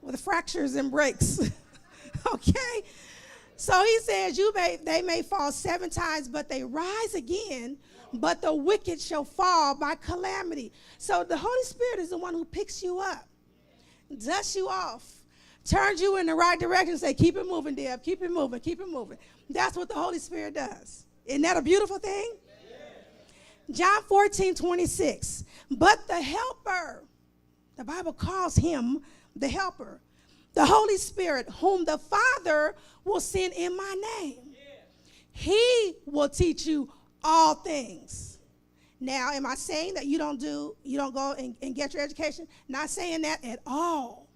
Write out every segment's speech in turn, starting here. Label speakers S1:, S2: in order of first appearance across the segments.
S1: with fractures and breaks. Okay? So he says, they may fall 7 times, but they rise again, but the wicked shall fall by calamity. So the Holy Spirit is the one who picks you up, dusts you off, turns you in the right direction, and say, keep it moving, Deb, keep it moving, keep it moving. That's what the Holy Spirit does. Isn't that a beautiful thing? John 14:26. But the helper, the Bible calls him the helper, the Holy Spirit, whom the Father will send in my name. He will teach you all things. Now, am I saying that you don't go and get your education? Not saying that at all.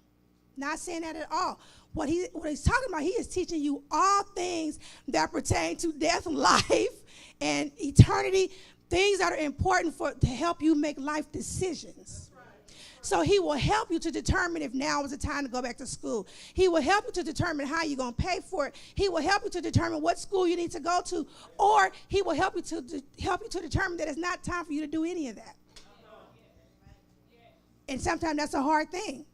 S1: Not saying that at all. What he's talking about, he is teaching you all things that pertain to death, life, and eternity, things that are important to help you make life decisions. So he will help you to determine if now is the time to go back to school. He will help you to determine how you're going to pay for it. He will help you to determine what school you need to go to, or he will help you to determine that it's not time for you to do any of that. And sometimes that's a hard thing.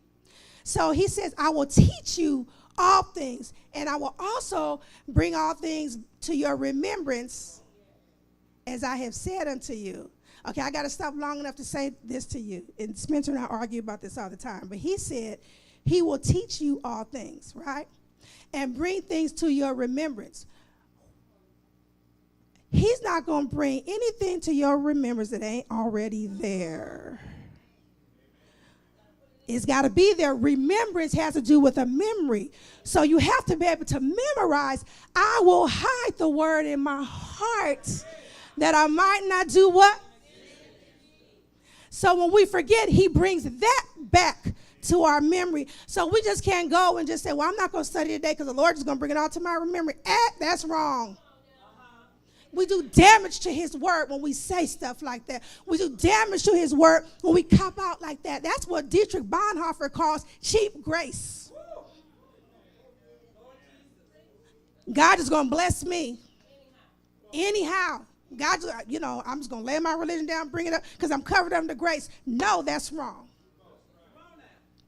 S1: So he says, I will teach you all things, and I will also bring all things to your remembrance as I have said unto you. Okay, I got to stop long enough to say this to you. And Spencer and I argue about this all the time. But he said he will teach you all things, right? And bring things to your remembrance. He's not going to bring anything to your remembrance that ain't already there. It's got to be there. Remembrance has to do with a memory. So you have to be able to memorize. I will hide the word in my heart that I might not do what? So when we forget, he brings that back to our memory. So we just can't go and just say, well, I'm not going to study today because the Lord is going to bring it all to my memory. That's wrong. We do damage to his word when we say stuff like that. We do damage to his word when we cop out like that. That's what Dietrich Bonhoeffer calls cheap grace. God is going to bless me anyhow. God, I'm just going to lay my religion down, bring it up, because I'm covered under grace. No, that's wrong.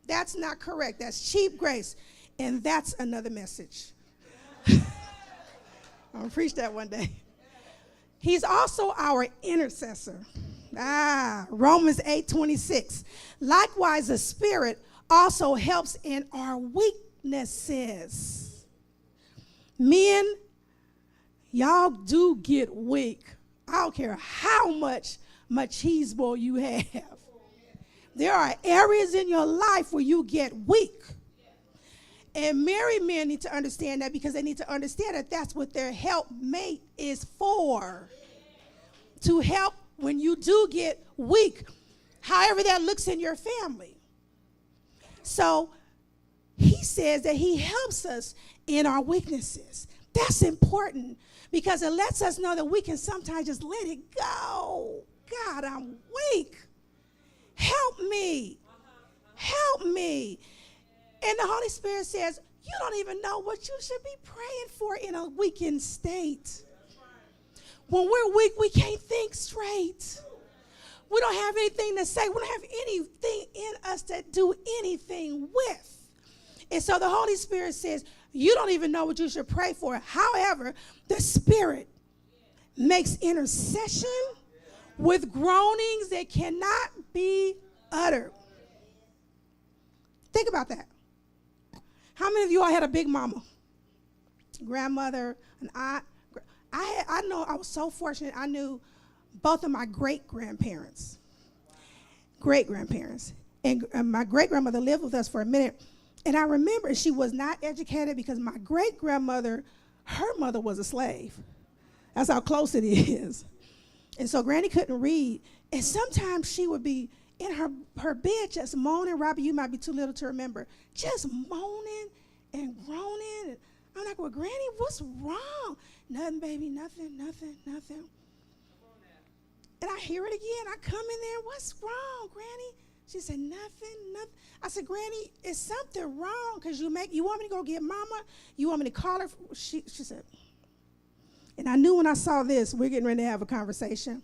S1: That's not correct. That's cheap grace. And that's another message. I'm going to preach that one day. He's also our intercessor. Romans 8:26. Likewise, the Spirit also helps in our weaknesses. Men, y'all do get weak. I don't care how much machismo you have. There are areas in your life where you get weak. And married men need to understand that, because they need to understand that that's what their helpmate is for. To help when you do get weak, however that looks in your family. So he says that he helps us in our weaknesses. That's important, because it lets us know that we can sometimes just let it go. God, I'm weak. Help me. Help me. And the Holy Spirit says, you don't even know what you should be praying for in a weakened state. When we're weak, we can't think straight. We don't have anything to say. We don't have anything in us to do anything with. And so the Holy Spirit says, you don't even know what you should pray for. However, the Spirit makes intercession with groanings that cannot be uttered. Think about that. How many of you all had a big mama, grandmother, an aunt? I know I was so fortunate. I knew both of my great-grandparents. And my great-grandmother lived with us for a minute. And I remember she was not educated, because my great-grandmother, her mother was a slave. That's how close it is. And so Granny couldn't read. And sometimes she would be in her bed just moaning. Robbie, you might be too little to remember. Just moaning and groaning. And I'm like, well, Granny, what's wrong? Nothing, baby, nothing. And I hear it again. I come in there, what's wrong, Granny? She said, nothing. I said, Granny, is something wrong? Because you want me to go get Mama? You want me to call her? She said, and I knew when I saw this, we're getting ready to have a conversation.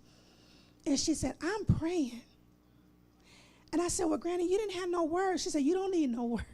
S1: And she said, I'm praying. And I said, well, Granny, you didn't have no words. She said, you don't need no words.